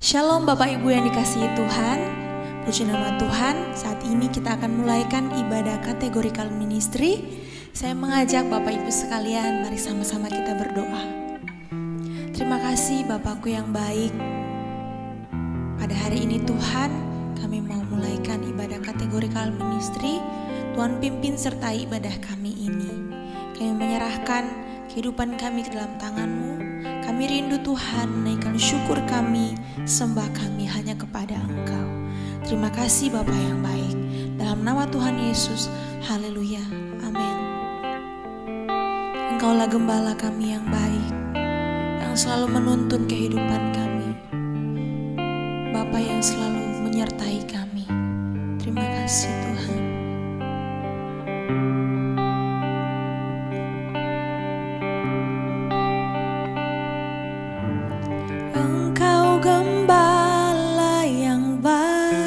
Shalom Bapak Ibu yang dikasihi Tuhan. Puji nama Tuhan. Saat ini kita akan mulaikan ibadah kategorikal ministry. Saya mengajak Bapak Ibu sekalian, mari sama-sama kita berdoa. Terima kasih Bapakku yang baik. Pada hari ini Tuhan, kami mau mulaikan ibadah kategorikal ministry. Tuhan pimpin sertai ibadah kami ini. Kami menyerahkan kehidupan kami ke dalam tangan-Mu. Kami rindu Tuhan menaikkan syukur kami, sembah kami hanya kepada Engkau. Terima kasih Bapa yang baik. Dalam nama Tuhan Yesus, haleluya, amin. Engkaulah gembala kami yang baik, yang selalu menuntun kehidupan kami. Bapa yang selalu menyertai kami. Terima kasih Tuhan. Engkau gembala yang baik,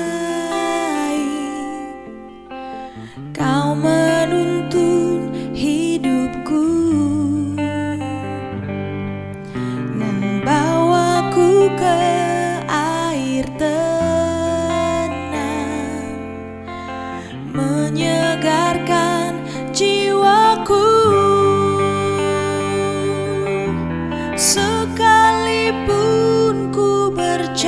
Kau menuntun hidupku, membawaku ke air tenang, menyegarkan jiwaku. Sekalipun ku berjalan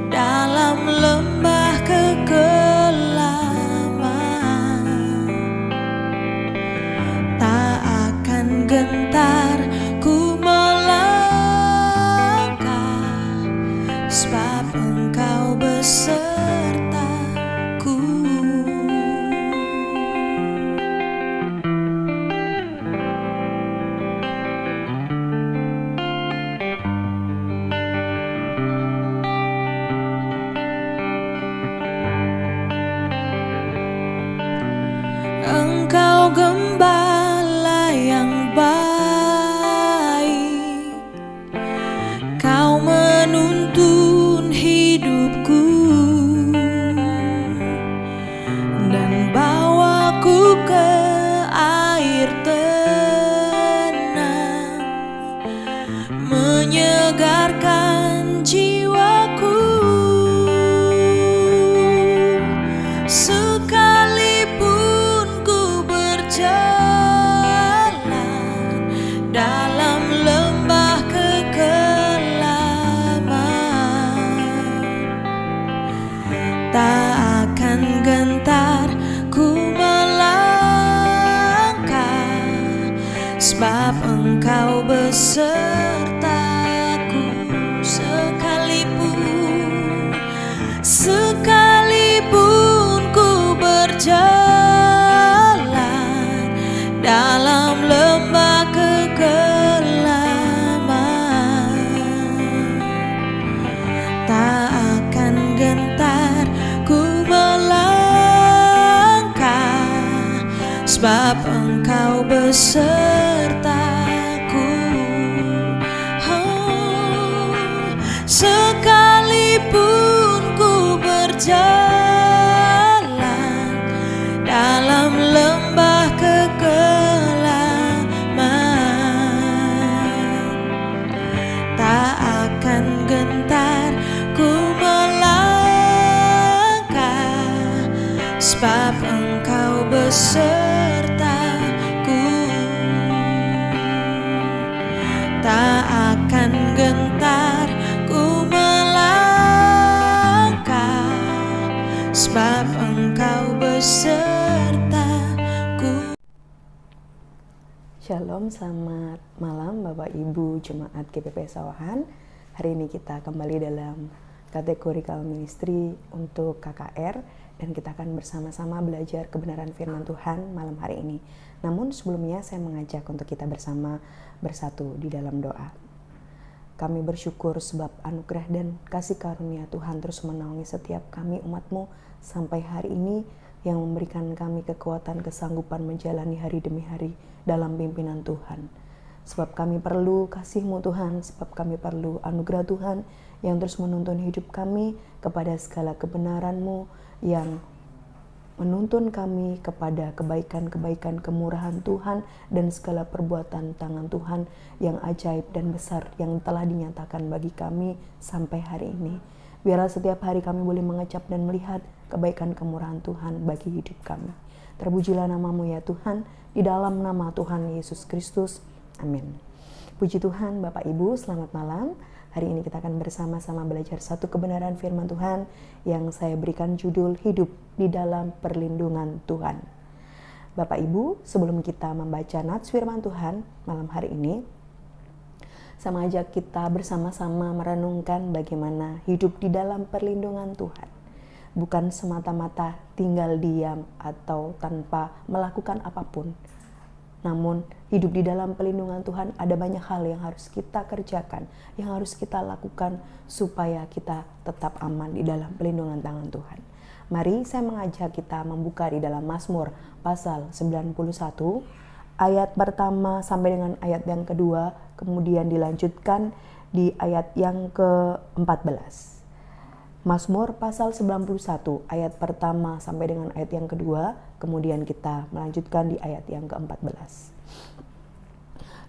dalam lembah kekelaman, tak akan gentar ku melangkah, sebab Engkau besertaku. Engkau gembala yang baik, Kau menuntun hidupku, dan bawaku ke air tenang, menyegarkan jiwaku. Sekalipun ku berjalan dalam lembah kekelaman, tak akan gentar ku melangkah, sebab Engkau besertaku. Sekalipun ku berjalan dalam lembah kekelaman, tak akan gentar ku melangkah, sebab Engkau besertaku. Sekalipun ku berjalan dalam lembah kekelaman, tak akan gentar ku melangkah, sebab Engkau besertaku. Tak akan gentar ku melangkah, sebab Engkau besertaku. Shalom, selamat malam Bapak Ibu Jemaat GPP Sawahan. Hari ini kita kembali dalam kategorikal ministry untuk KKR, dan kita akan bersama-sama belajar kebenaran firman Tuhan malam hari ini. Namun sebelumnya saya mengajak untuk kita bersama bersatu di dalam doa. Kami bersyukur sebab anugerah dan kasih karunia Tuhan terus menaungi setiap kami umat-Mu sampai hari ini, yang memberikan kami kekuatan, kesanggupan menjalani hari demi hari dalam pimpinan Tuhan. Sebab kami perlu kasih-Mu Tuhan, sebab kami perlu anugerah Tuhan yang terus menuntun hidup kami kepada segala kebenaran-Mu yang menuntun kami kepada kebaikan-kebaikan kemurahan Tuhan dan segala perbuatan tangan Tuhan yang ajaib dan besar yang telah dinyatakan bagi kami sampai hari ini. Biarlah setiap hari kami boleh mengecap dan melihat kebaikan kemurahan Tuhan bagi hidup kami. Terpujilah nama-Mu ya Tuhan, di dalam nama Tuhan Yesus Kristus. Amin. Puji Tuhan, Bapak Ibu, selamat malam. Hari ini kita akan bersama-sama belajar satu kebenaran firman Tuhan yang saya berikan judul Hidup di dalam Perlindungan Tuhan. Bapak Ibu, sebelum kita membaca nats firman Tuhan malam hari ini, saya mengajak kita bersama-sama merenungkan bagaimana hidup di dalam perlindungan Tuhan. Bukan semata-mata tinggal diam atau tanpa melakukan apapun. Namun hidup di dalam perlindungan Tuhan ada banyak hal yang harus kita kerjakan, yang harus kita lakukan supaya kita tetap aman di dalam perlindungan tangan Tuhan. Mari saya mengajak kita membuka di dalam Mazmur pasal 91, ayat pertama sampai dengan ayat yang kedua, kemudian dilanjutkan di ayat yang ke-14. Mazmur pasal 91 ayat pertama sampai dengan ayat yang kedua, kemudian kita melanjutkan di ayat yang ke-14.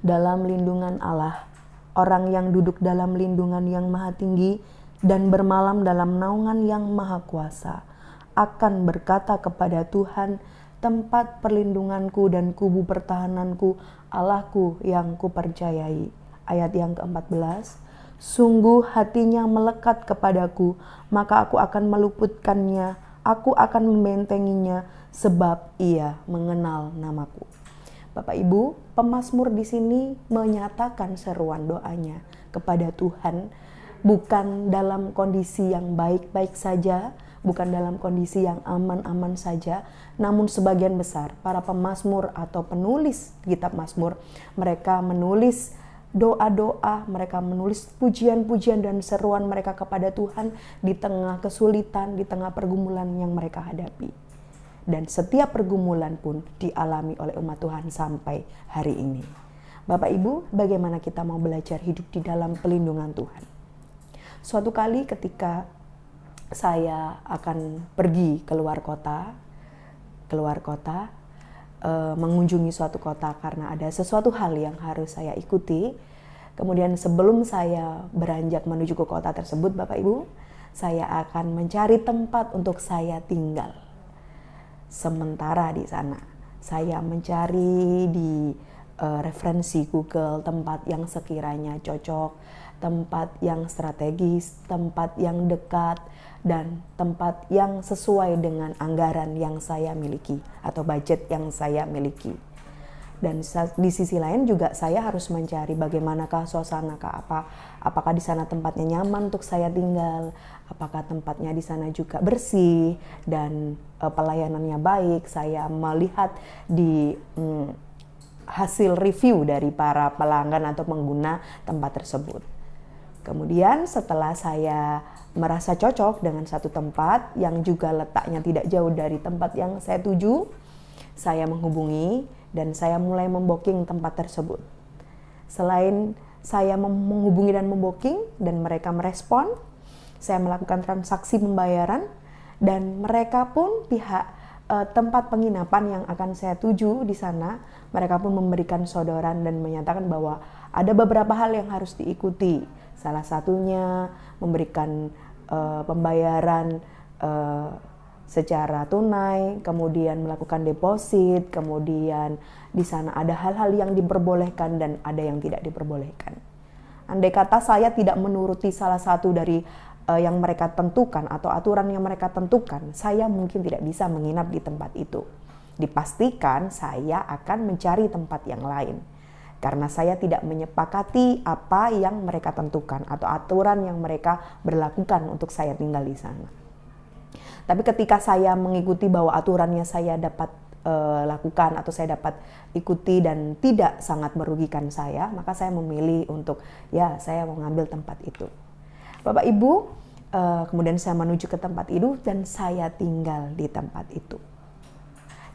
Dalam lindungan Allah, orang yang duduk dalam lindungan yang maha tinggi dan bermalam dalam naungan yang maha kuasa, akan berkata kepada Tuhan, tempat perlindunganku dan kubu pertahananku, Allahku yang kupercayai. Ayat yang ke-14. Sungguh hatinya melekat kepadaku, maka aku akan meluputkannya, aku akan membentenginya, sebab ia mengenal namaku. Bapak Ibu, pemazmur di sini menyatakan seruan doanya kepada Tuhan, bukan dalam kondisi yang baik-baik saja, bukan dalam kondisi yang aman-aman saja, namun sebagian besar para pemazmur atau penulis kitab Mazmur, mereka menulis doa-doa, mereka menulis pujian-pujian dan seruan mereka kepada Tuhan di tengah kesulitan, di tengah pergumulan yang mereka hadapi. Dan setiap pergumulan pun dialami oleh umat Tuhan sampai hari ini. Bapak Ibu, bagaimana kita mau belajar hidup di dalam perlindungan Tuhan? Suatu kali ketika saya akan pergi keluar kota, mengunjungi suatu kota karena ada sesuatu hal yang harus saya ikuti. Kemudian sebelum saya beranjak menuju ke kota tersebut, Bapak Ibu, saya akan mencari tempat untuk saya tinggal. Sementara di sana, saya mencari di referensi Google tempat yang sekiranya cocok, tempat yang strategis, tempat yang dekat, dan tempat yang sesuai dengan anggaran yang saya miliki atau budget yang saya miliki. Dan di sisi lain juga saya harus mencari bagaimanakah suasana, apakah di sana tempatnya nyaman untuk saya tinggal, apakah tempatnya di sana juga bersih dan pelayanannya baik. Saya melihat di hasil review dari para pelanggan atau pengguna tempat tersebut. Kemudian setelah saya merasa cocok dengan satu tempat yang juga letaknya tidak jauh dari tempat yang saya tuju, saya menghubungi dan saya mulai membooking tempat tersebut. Selain saya menghubungi dan membooking dan mereka merespon, saya melakukan transaksi pembayaran dan mereka pun pihak tempat penginapan yang akan saya tuju di sana, mereka pun memberikan sodoran dan menyatakan bahwa ada beberapa hal yang harus diikuti. Salah satunya memberikan pembayaran secara tunai, kemudian melakukan deposit, kemudian di sana ada hal-hal yang diperbolehkan dan ada yang tidak diperbolehkan. Andai kata saya tidak menuruti salah satu dari yang mereka tentukan atau aturan yang mereka tentukan, saya mungkin tidak bisa menginap di tempat itu. Dipastikan saya akan mencari tempat yang lain. Karena saya tidak menyepakati apa yang mereka tentukan atau aturan yang mereka berlakukan untuk saya tinggal di sana. Tapi ketika saya mengikuti bahwa aturannya saya dapat lakukan atau saya dapat ikuti dan tidak sangat merugikan saya, maka saya memilih untuk saya mau ngambil tempat itu. Bapak Ibu, kemudian saya menuju ke tempat itu dan saya tinggal di tempat itu.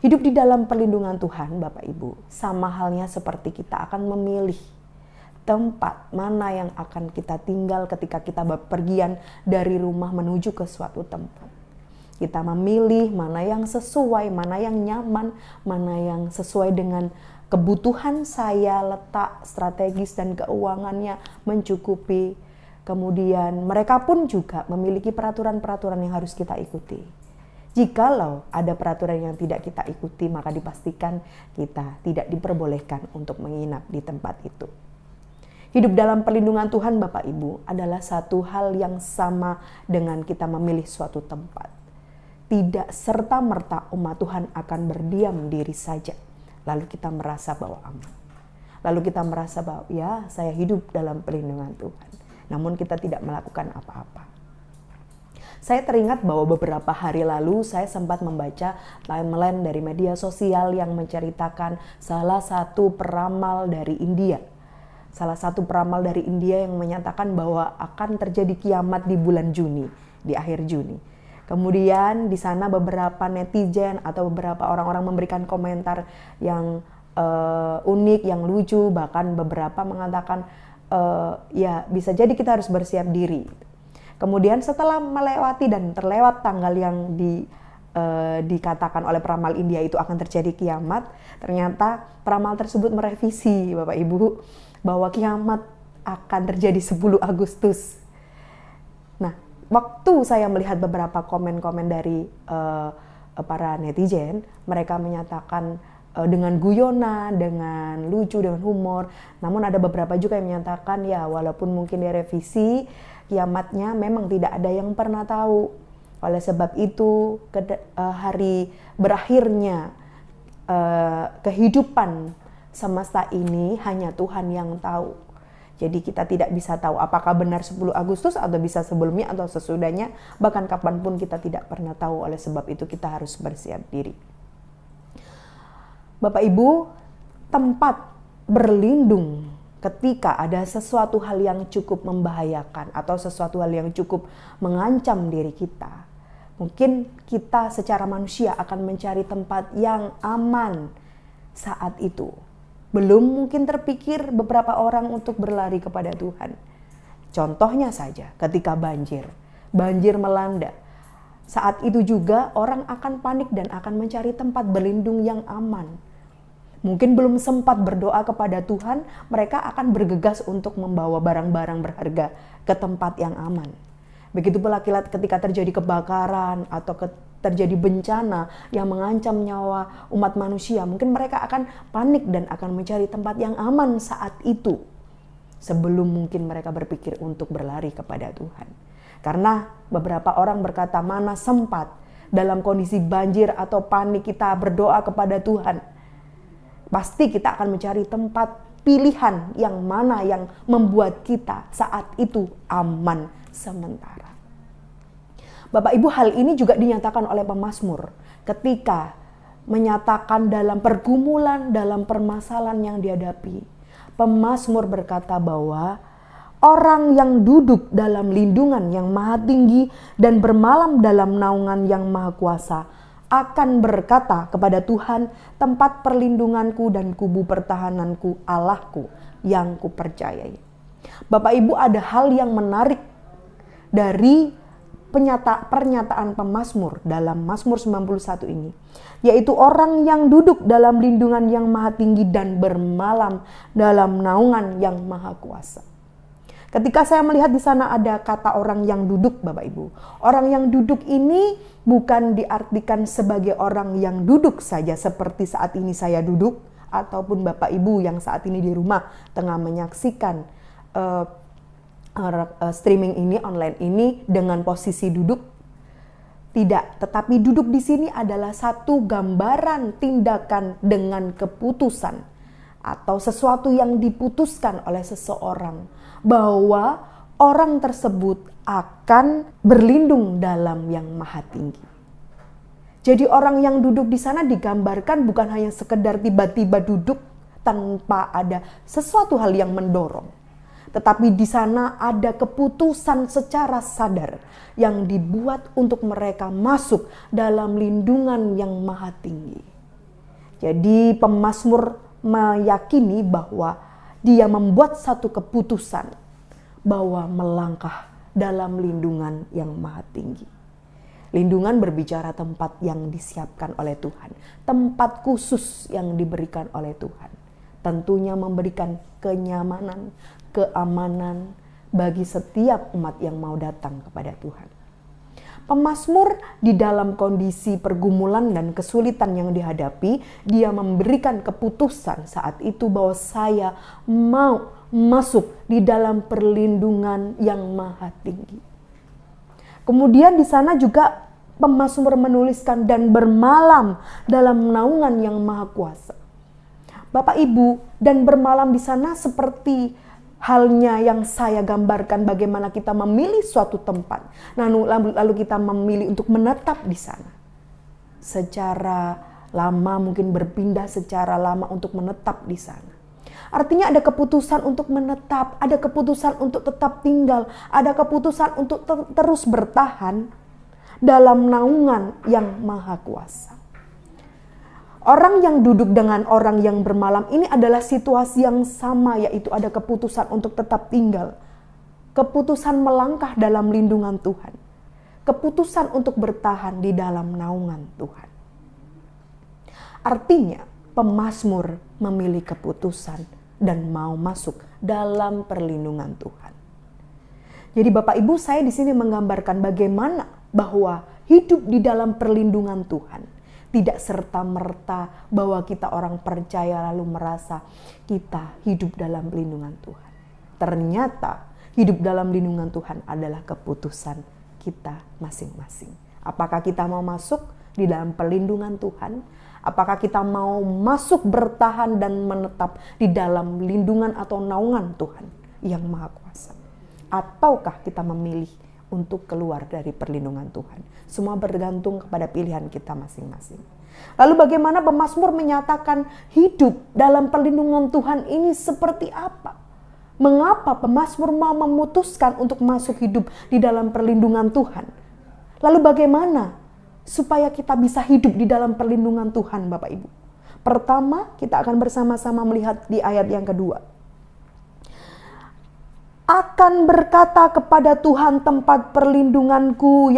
Hidup di dalam perlindungan Tuhan, Bapak Ibu, sama halnya seperti kita akan memilih tempat mana yang akan kita tinggal ketika kita bepergian dari rumah menuju ke suatu tempat. Kita memilih mana yang sesuai, mana yang nyaman, mana yang sesuai dengan kebutuhan saya, letak strategis dan keuangannya mencukupi. Kemudian mereka pun juga memiliki peraturan-peraturan yang harus kita ikuti. Jikalau ada peraturan yang tidak kita ikuti, maka dipastikan kita tidak diperbolehkan untuk menginap di tempat itu. Hidup dalam perlindungan Tuhan Bapak Ibu adalah satu hal yang sama dengan kita memilih suatu tempat. Tidak serta-merta umat Tuhan akan berdiam diri saja. Lalu kita merasa bahwa aman. Lalu kita merasa bahwa ya saya hidup dalam perlindungan Tuhan. Namun kita tidak melakukan apa-apa. Saya teringat bahwa beberapa hari lalu saya sempat membaca timeline dari media sosial yang menceritakan salah satu peramal dari India. Salah satu peramal dari India yang menyatakan bahwa akan terjadi kiamat di bulan Juni, di akhir Juni. Kemudian di sana beberapa netizen atau beberapa orang-orang memberikan komentar yang unik, yang lucu, bahkan beberapa mengatakan ya bisa jadi kita harus bersiap diri. Kemudian setelah melewati dan terlewat tanggal yang dikatakan oleh peramal India itu akan terjadi kiamat, ternyata peramal tersebut merevisi Bapak Ibu bahwa kiamat akan terjadi 10 Agustus. Nah, waktu saya melihat beberapa komen-komen dari para netizen, mereka menyatakan dengan guyonan, dengan lucu, dengan humor. Namun ada beberapa juga yang menyatakan ya walaupun mungkin direvisi, kiamatnya memang tidak ada yang pernah tahu. Oleh sebab itu hari berakhirnya kehidupan semesta ini hanya Tuhan yang tahu. Jadi kita tidak bisa tahu apakah benar 10 Agustus atau bisa sebelumnya atau sesudahnya. Bahkan kapanpun kita tidak pernah tahu, oleh sebab itu kita harus bersiap diri. Bapak Ibu, tempat berlindung ketika ada sesuatu hal yang cukup membahayakan atau sesuatu hal yang cukup mengancam diri kita. Mungkin kita secara manusia akan mencari tempat yang aman saat itu. Belum mungkin terpikir beberapa orang untuk berlari kepada Tuhan. Contohnya saja ketika banjir melanda. Saat itu juga orang akan panik dan akan mencari tempat berlindung yang aman. Mungkin belum sempat berdoa kepada Tuhan, mereka akan bergegas untuk membawa barang-barang berharga ke tempat yang aman. Begitu pula ketika terjadi kebakaran atau terjadi bencana yang mengancam nyawa umat manusia, mungkin mereka akan panik dan akan mencari tempat yang aman saat itu, sebelum mungkin mereka berpikir untuk berlari kepada Tuhan. Karena beberapa orang berkata, mana sempat dalam kondisi banjir atau panik kita berdoa kepada Tuhan. Pasti kita akan mencari tempat pilihan yang mana yang membuat kita saat itu aman sementara. Bapak Ibu, hal ini juga dinyatakan oleh pemazmur ketika menyatakan dalam pergumulan, dalam permasalahan yang dihadapi. Pemazmur berkata bahwa orang yang duduk dalam lindungan yang maha tinggi dan bermalam dalam naungan yang maha kuasa akan berkata kepada Tuhan, tempat perlindunganku dan kubu pertahananku, Allahku yang kupercayai. Bapak Ibu, ada hal yang menarik dari pernyataan pemazmur dalam Mazmur 91 ini, yaitu orang yang duduk dalam lindungan yang maha tinggi dan bermalam dalam naungan yang maha kuasa. Ketika saya melihat di sana ada kata orang yang duduk, Bapak Ibu. Orang yang duduk ini bukan diartikan sebagai orang yang duduk saja seperti saat ini saya duduk, ataupun Bapak Ibu yang saat ini di rumah tengah menyaksikan streaming ini, online ini dengan posisi duduk. Tidak, tetapi duduk di sini adalah satu gambaran tindakan dengan keputusan atau sesuatu yang diputuskan oleh seseorang bahwa orang tersebut akan berlindung dalam yang maha tinggi. Jadi orang yang duduk di sana digambarkan bukan hanya sekedar tiba-tiba duduk tanpa ada sesuatu hal yang mendorong. Tetapi di sana ada keputusan secara sadar yang dibuat untuk mereka masuk dalam lindungan yang maha tinggi. Jadi pemazmur meyakini bahwa dia membuat satu keputusan bahwa melangkah dalam lindungan yang maha tinggi. Lindungan berbicara tempat yang disiapkan oleh Tuhan, tempat khusus yang diberikan oleh Tuhan. Tentunya memberikan kenyamanan, keamanan bagi setiap umat yang mau datang kepada Tuhan. Pemazmur di dalam kondisi pergumulan dan kesulitan yang dihadapi, dia memberikan keputusan saat itu bahwa saya mau masuk di dalam perlindungan yang maha tinggi. Kemudian di sana juga pemazmur menuliskan dan bermalam dalam naungan yang maha kuasa. Bapak Ibu, dan bermalam di sana seperti halnya yang saya gambarkan bagaimana kita memilih suatu tempat. Lalu kita memilih untuk menetap di sana. Secara lama mungkin berpindah secara lama untuk menetap di sana. Artinya ada keputusan untuk menetap, ada keputusan untuk tetap tinggal, ada keputusan untuk terus bertahan dalam naungan yang maha kuasa. Orang yang duduk dengan orang yang bermalam ini adalah situasi yang sama, yaitu ada keputusan untuk tetap tinggal. Keputusan melangkah dalam lindungan Tuhan. Keputusan untuk bertahan di dalam naungan Tuhan. Artinya, pemazmur memilih keputusan dan mau masuk dalam perlindungan Tuhan. Jadi Bapak Ibu, saya di sini menggambarkan bagaimana bahwa hidup di dalam perlindungan Tuhan tidak serta-merta bahwa kita orang percaya lalu merasa kita hidup dalam perlindungan Tuhan. Ternyata hidup dalam lindungan Tuhan adalah keputusan kita masing-masing. Apakah kita mau masuk di dalam perlindungan Tuhan? Apakah kita mau masuk bertahan dan menetap di dalam lindungan atau naungan Tuhan yang maha kuasa? Ataukah kita memilih untuk keluar dari perlindungan Tuhan? Semua bergantung kepada pilihan kita masing-masing. Lalu bagaimana pemazmur menyatakan hidup dalam perlindungan Tuhan ini seperti apa? Mengapa pemazmur mau memutuskan untuk masuk hidup di dalam perlindungan Tuhan? Lalu bagaimana supaya kita bisa hidup di dalam perlindungan Tuhan, Bapak Ibu? Pertama, kita akan bersama-sama melihat di ayat yang kedua. Akan berkata kepada Tuhan tempat perlindunganku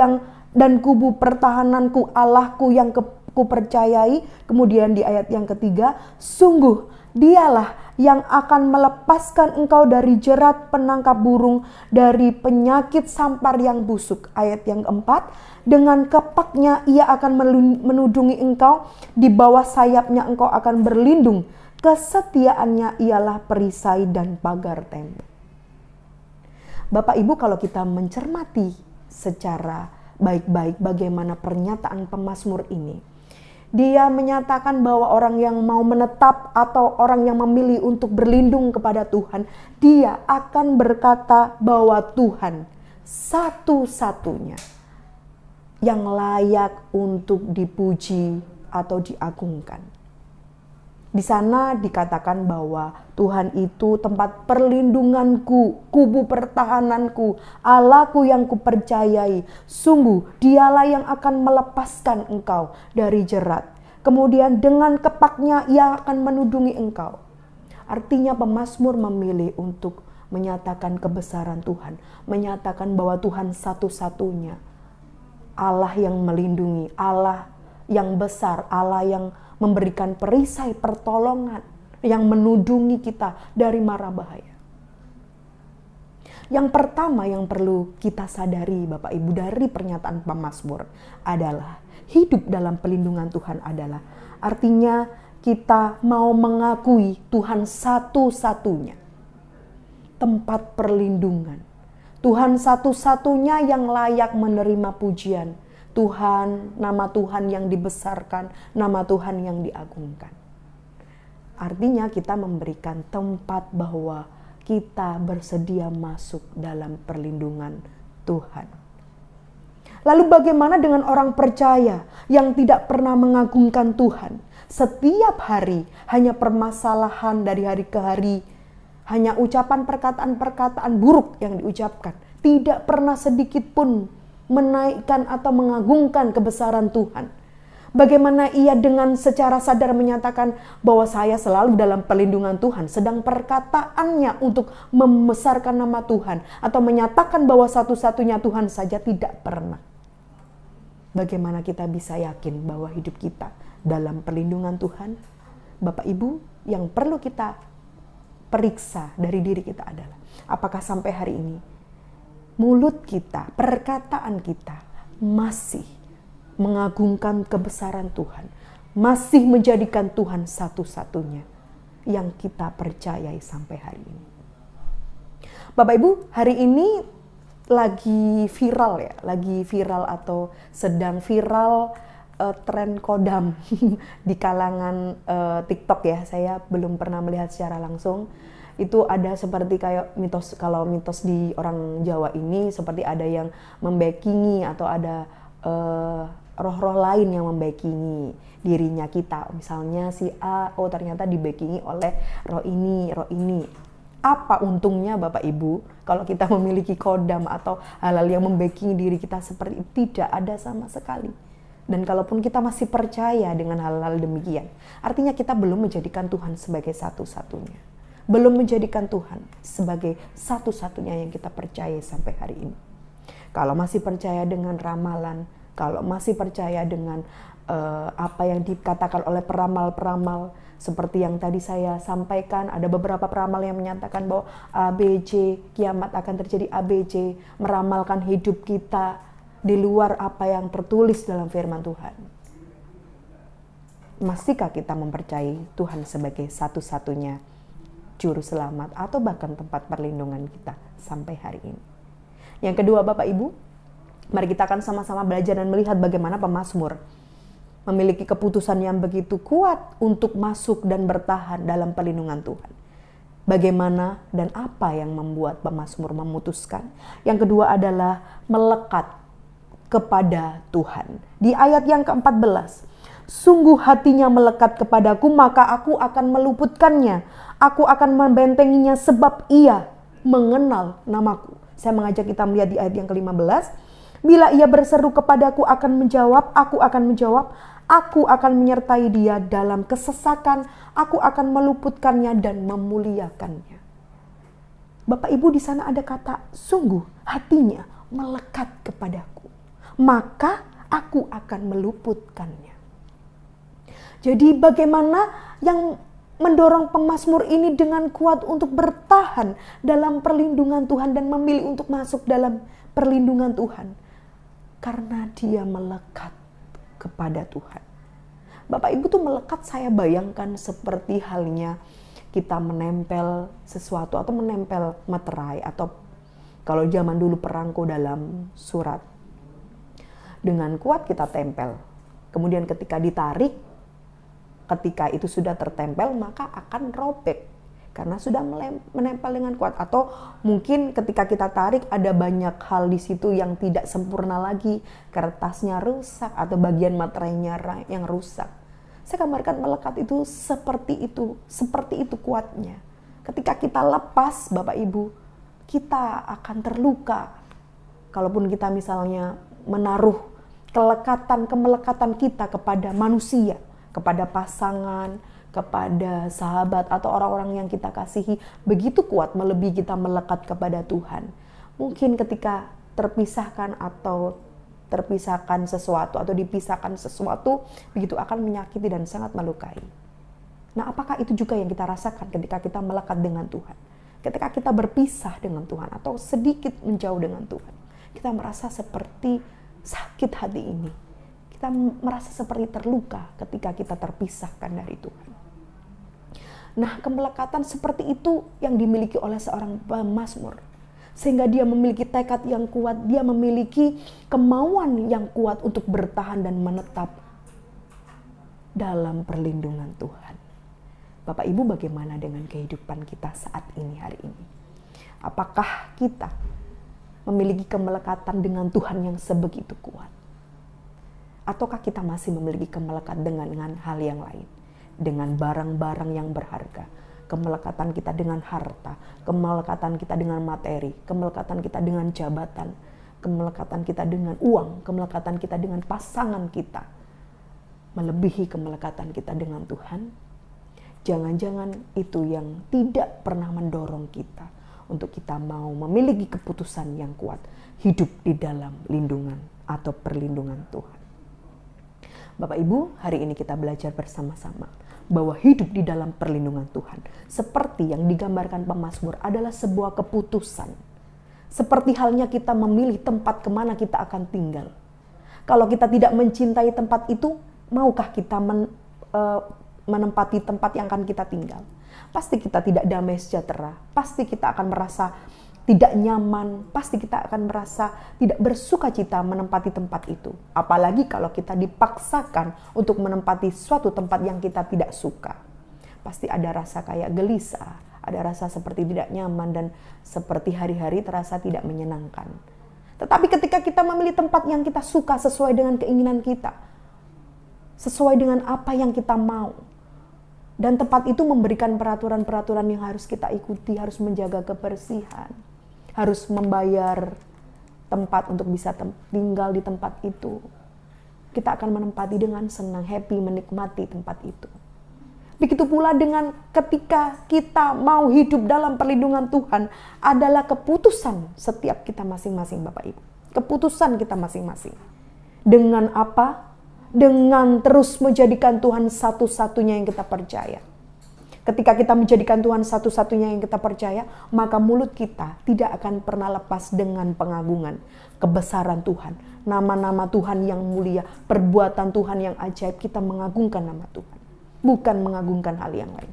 dan kubu pertahananku, Allahku yang kupercayai. Kemudian di ayat yang ketiga, sungguh Dialah yang akan melepaskan engkau dari jerat penangkap burung, dari penyakit sampar yang busuk. Ayat yang keempat, dengan kepaknya ia akan menudungi engkau, di bawah sayapnya engkau akan berlindung. Kesetiaannya ialah perisai dan pagar tembok. Bapak Ibu, kalau kita mencermati secara baik-baik bagaimana pernyataan pemazmur ini, dia menyatakan bahwa orang yang mau menetap atau orang yang memilih untuk berlindung kepada Tuhan, dia akan berkata bahwa Tuhan satu-satunya yang layak untuk dipuji atau diagungkan. Di sana dikatakan bahwa Tuhan itu tempat perlindunganku, kubu pertahananku, Allahku yang kupercayai. Sungguh Dialah yang akan melepaskan engkau dari jerat. Kemudian dengan kepaknya ia akan menudungi engkau. Artinya pemazmur memilih untuk menyatakan kebesaran Tuhan, menyatakan bahwa Tuhan satu-satunya Allah yang melindungi, Allah yang besar, Allah yang memberikan perisai pertolongan, yang menudungi kita dari mara bahaya. Yang pertama yang perlu kita sadari Bapak Ibu dari pernyataan pemazmur adalah hidup dalam perlindungan Tuhan adalah artinya kita mau mengakui Tuhan satu-satunya tempat perlindungan. Tuhan satu-satunya yang layak menerima pujian. Tuhan, nama Tuhan yang dibesarkan, nama Tuhan yang diagungkan. Artinya kita memberikan tempat bahwa kita bersedia masuk dalam perlindungan Tuhan. Lalu bagaimana dengan orang percaya yang tidak pernah mengagungkan Tuhan? Setiap hari hanya permasalahan dari hari ke hari, hanya ucapan perkataan-perkataan buruk yang diucapkan. Tidak pernah sedikit pun menaikkan atau mengagungkan kebesaran Tuhan. Bagaimana ia dengan secara sadar menyatakan bahwa saya selalu dalam perlindungan Tuhan, sedang perkataannya untuk membesarkan nama Tuhan atau menyatakan bahwa satu-satunya Tuhan saja tidak pernah. Bagaimana kita bisa yakin bahwa hidup kita dalam perlindungan Tuhan? Bapak Ibu, yang perlu kita periksa dari diri kita adalah, apakah sampai hari ini mulut kita, perkataan kita masih mengagungkan kebesaran Tuhan, masih menjadikan Tuhan satu-satunya yang kita percayai sampai hari ini. Bapak Ibu, hari ini lagi viral atau sedang viral tren kodam di kalangan TikTok ya. Saya belum pernah melihat secara langsung. Itu ada seperti kayak mitos, kalau mitos di orang Jawa ini seperti ada yang membackingi atau ada roh-roh lain yang membackingi dirinya kita. Misalnya si A, oh ternyata dibackingi oleh roh ini. Apa untungnya Bapak Ibu kalau kita memiliki kodam atau hal-hal yang membackingi diri kita seperti itu? Tidak ada sama sekali. Dan kalaupun kita masih percaya dengan hal-hal demikian, artinya kita belum menjadikan Tuhan sebagai satu-satunya. Belum menjadikan Tuhan sebagai satu-satunya yang kita percaya sampai hari ini. Kalau masih percaya dengan ramalan, kalau masih percaya dengan apa yang dikatakan oleh peramal-peramal, seperti yang tadi saya sampaikan, ada beberapa peramal yang menyatakan bahwa ABC, kiamat akan terjadi ABC, meramalkan hidup kita di luar apa yang tertulis dalam firman Tuhan. Masihkah kita mempercayai Tuhan sebagai satu-satunya juru selamat atau bahkan tempat perlindungan kita sampai hari ini? Yang kedua Bapak Ibu, mari kita akan sama-sama belajar dan melihat bagaimana pemazmur memiliki keputusan yang begitu kuat untuk masuk dan bertahan dalam perlindungan Tuhan. Bagaimana dan apa yang membuat pemazmur memutuskan? Yang kedua adalah melekat kepada Tuhan. Di ayat yang ke-14, sungguh hatinya melekat kepadaku, maka aku akan meluputkannya. Aku akan membentenginya sebab ia mengenal namaku. Saya mengajak kita melihat di ayat yang ke-15. Bila ia berseru kepadaku akan menjawab, aku akan menjawab. Aku akan menyertai dia dalam kesesakan. Aku akan meluputkannya dan memuliakannya. Bapak Ibu, di sana ada kata sungguh hatinya melekat kepadaku. Maka aku akan meluputkannya. Jadi bagaimana yang mendorong pemazmur ini dengan kuat untuk bertahan dalam perlindungan Tuhan dan memilih untuk masuk dalam perlindungan Tuhan? Karena dia melekat kepada Tuhan. Bapak Ibu tuh melekat, saya bayangkan seperti halnya kita menempel sesuatu atau menempel materai, atau kalau zaman dulu perangko dalam surat. Dengan kuat kita tempel. Kemudian ketika ditarik, ketika itu sudah tertempel maka akan robek karena sudah menempel dengan kuat. Atau mungkin ketika kita tarik ada banyak hal di situ yang tidak sempurna lagi, kertasnya rusak atau bagian materainya yang rusak. Saya gambarkan melekat itu seperti itu kuatnya. Ketika kita lepas Bapak Ibu, kita akan terluka. Kalaupun kita misalnya menaruh kemelekatan kita kepada manusia, kepada pasangan, kepada sahabat atau orang-orang yang kita kasihi, begitu kuat melebihi kita melekat kepada Tuhan. Mungkin ketika terpisahkan sesuatu atau dipisahkan sesuatu, begitu akan menyakiti dan sangat melukai. Nah, apakah itu juga yang kita rasakan ketika kita melekat dengan Tuhan? Ketika kita berpisah dengan Tuhan atau sedikit menjauh dengan Tuhan, kita merasa seperti sakit hati ini. Kita merasa seperti terluka ketika kita terpisahkan dari Tuhan. Nah, kemelekatan seperti itu yang dimiliki oleh seorang pemazmur. Sehingga dia memiliki tekad yang kuat, dia memiliki kemauan yang kuat untuk bertahan dan menetap dalam perlindungan Tuhan. Bapak Ibu, bagaimana dengan kehidupan kita saat ini, hari ini? Apakah kita memiliki kemelekatan dengan Tuhan yang sebegitu kuat? Ataukah kita masih memiliki kemelekat dengan hal yang lain? Dengan barang-barang yang berharga, kemelekatan kita dengan harta, kemelekatan kita dengan materi, kemelekatan kita dengan jabatan, kemelekatan kita dengan uang, kemelekatan kita dengan pasangan kita, melebihi kemelekatan kita dengan Tuhan. Jangan-jangan itu yang tidak pernah mendorong kita untuk kita mau memiliki keputusan yang kuat, hidup di dalam lindungan atau perlindungan Tuhan. Bapak Ibu, hari ini kita belajar bersama-sama bahwa hidup di dalam perlindungan Tuhan, seperti yang digambarkan pemazmur, adalah sebuah keputusan. Seperti halnya kita memilih tempat kemana kita akan tinggal. Kalau kita tidak mencintai tempat itu, maukah kita menempati tempat yang akan kita tinggal? Pasti kita tidak damai sejahtera, pasti kita akan merasa tidak nyaman, pasti kita akan merasa tidak bersuka cita menempati tempat itu. Apalagi kalau kita dipaksakan untuk menempati suatu tempat yang kita tidak suka. Pasti ada rasa kayak gelisah, ada rasa seperti tidak nyaman, dan seperti hari-hari terasa tidak menyenangkan. Tetapi ketika kita memilih tempat yang kita suka sesuai dengan keinginan kita, sesuai dengan apa yang kita mau, dan tempat itu memberikan peraturan-peraturan yang harus kita ikuti, harus menjaga kebersihan, harus membayar tempat untuk bisa tinggal di tempat itu, kita akan menempati dengan senang, happy, menikmati tempat itu. Begitu pula dengan ketika kita mau hidup dalam perlindungan Tuhan, adalah keputusan setiap kita masing-masing, Bapak Ibu. Keputusan kita masing-masing. Dengan apa? Dengan terus menjadikan Tuhan satu-satunya yang kita percaya. Ketika kita menjadikan Tuhan satu-satunya yang kita percaya, maka mulut kita tidak akan pernah lepas dengan pengagungan kebesaran Tuhan, nama-nama Tuhan yang mulia, perbuatan Tuhan yang ajaib. Kita mengagungkan nama Tuhan, bukan mengagungkan hal yang lain.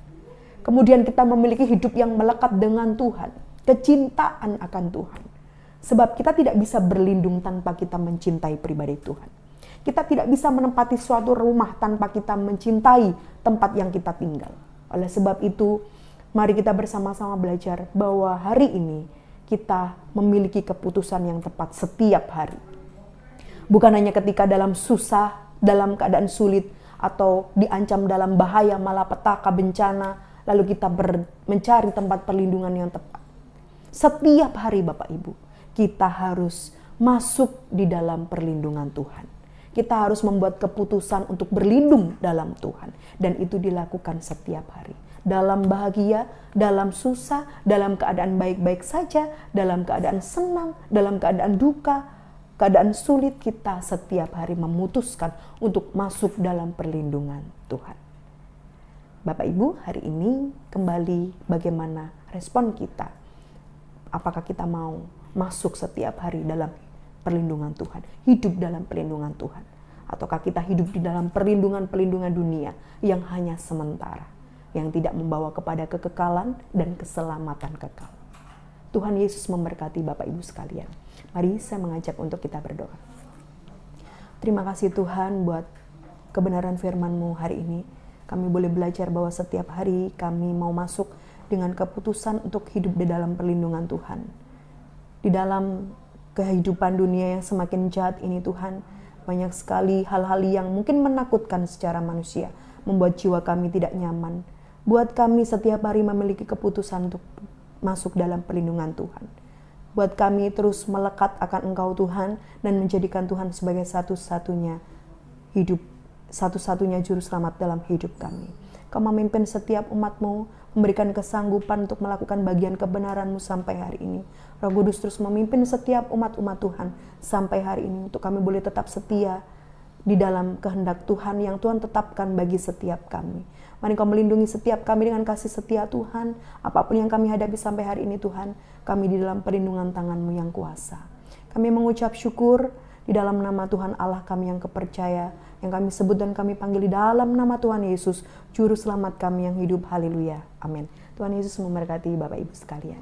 Kemudian kita memiliki hidup yang melekat dengan Tuhan, kecintaan akan Tuhan. Sebab kita tidak bisa berlindung tanpa kita mencintai pribadi Tuhan. Kita tidak bisa menempati suatu rumah tanpa kita mencintai tempat yang kita tinggal. Oleh sebab itu, mari kita bersama-sama belajar bahwa hari ini kita memiliki keputusan yang tepat setiap hari. Bukan hanya ketika dalam susah, dalam keadaan sulit, atau diancam dalam bahaya, malapetaka, bencana, lalu kita mencari tempat perlindungan yang tepat. Setiap hari Bapak Ibu, kita harus masuk di dalam perlindungan Tuhan. Kita harus membuat keputusan untuk berlindung dalam Tuhan. Dan itu dilakukan setiap hari. Dalam bahagia, dalam susah, dalam keadaan baik-baik saja, dalam keadaan senang, dalam keadaan duka, keadaan sulit, kita setiap hari memutuskan untuk masuk dalam perlindungan Tuhan. Bapak Ibu, hari ini kembali bagaimana respon kita? Apakah kita mau masuk setiap hari dalam perlindungan Tuhan, hidup dalam perlindungan Tuhan, ataukah kita hidup di dalam perlindungan dunia yang hanya sementara, yang tidak membawa kepada kekekalan dan keselamatan kekal. Tuhan Yesus memberkati Bapak Ibu sekalian. Mari saya mengajak untuk kita berdoa. Terima kasih Tuhan buat kebenaran firman-Mu hari ini. Kami boleh belajar bahwa setiap hari kami mau masuk dengan keputusan untuk hidup di dalam perlindungan Tuhan. Di dalam kehidupan dunia yang semakin jahat ini Tuhan, banyak sekali hal-hal yang mungkin menakutkan secara manusia, membuat jiwa kami tidak nyaman. Buat kami setiap hari memiliki keputusan untuk masuk dalam perlindungan Tuhan. Buat kami terus melekat akan Engkau Tuhan, dan menjadikan Tuhan sebagai satu-satunya hidup, satu-satunya juru selamat dalam hidup kami. Kau memimpin setiap umat-Mu, memberikan kesanggupan untuk melakukan bagian kebenaran-Mu sampai hari ini. Roh Kudus terus memimpin setiap umat-umat Tuhan sampai hari ini, untuk kami boleh tetap setia di dalam kehendak Tuhan yang Tuhan tetapkan bagi setiap kami. Mari Kau melindungi setiap kami dengan kasih setia Tuhan. Apapun yang kami hadapi sampai hari ini Tuhan, kami di dalam perlindungan tangan-Mu yang kuasa. Kami mengucap syukur di dalam nama Tuhan Allah kami yang kepercaya, yang kami sebut dan kami panggil di dalam nama Tuhan Yesus, Juru Selamat kami yang hidup. Haleluya. Amin. Tuhan Yesus memberkati Bapak Ibu sekalian.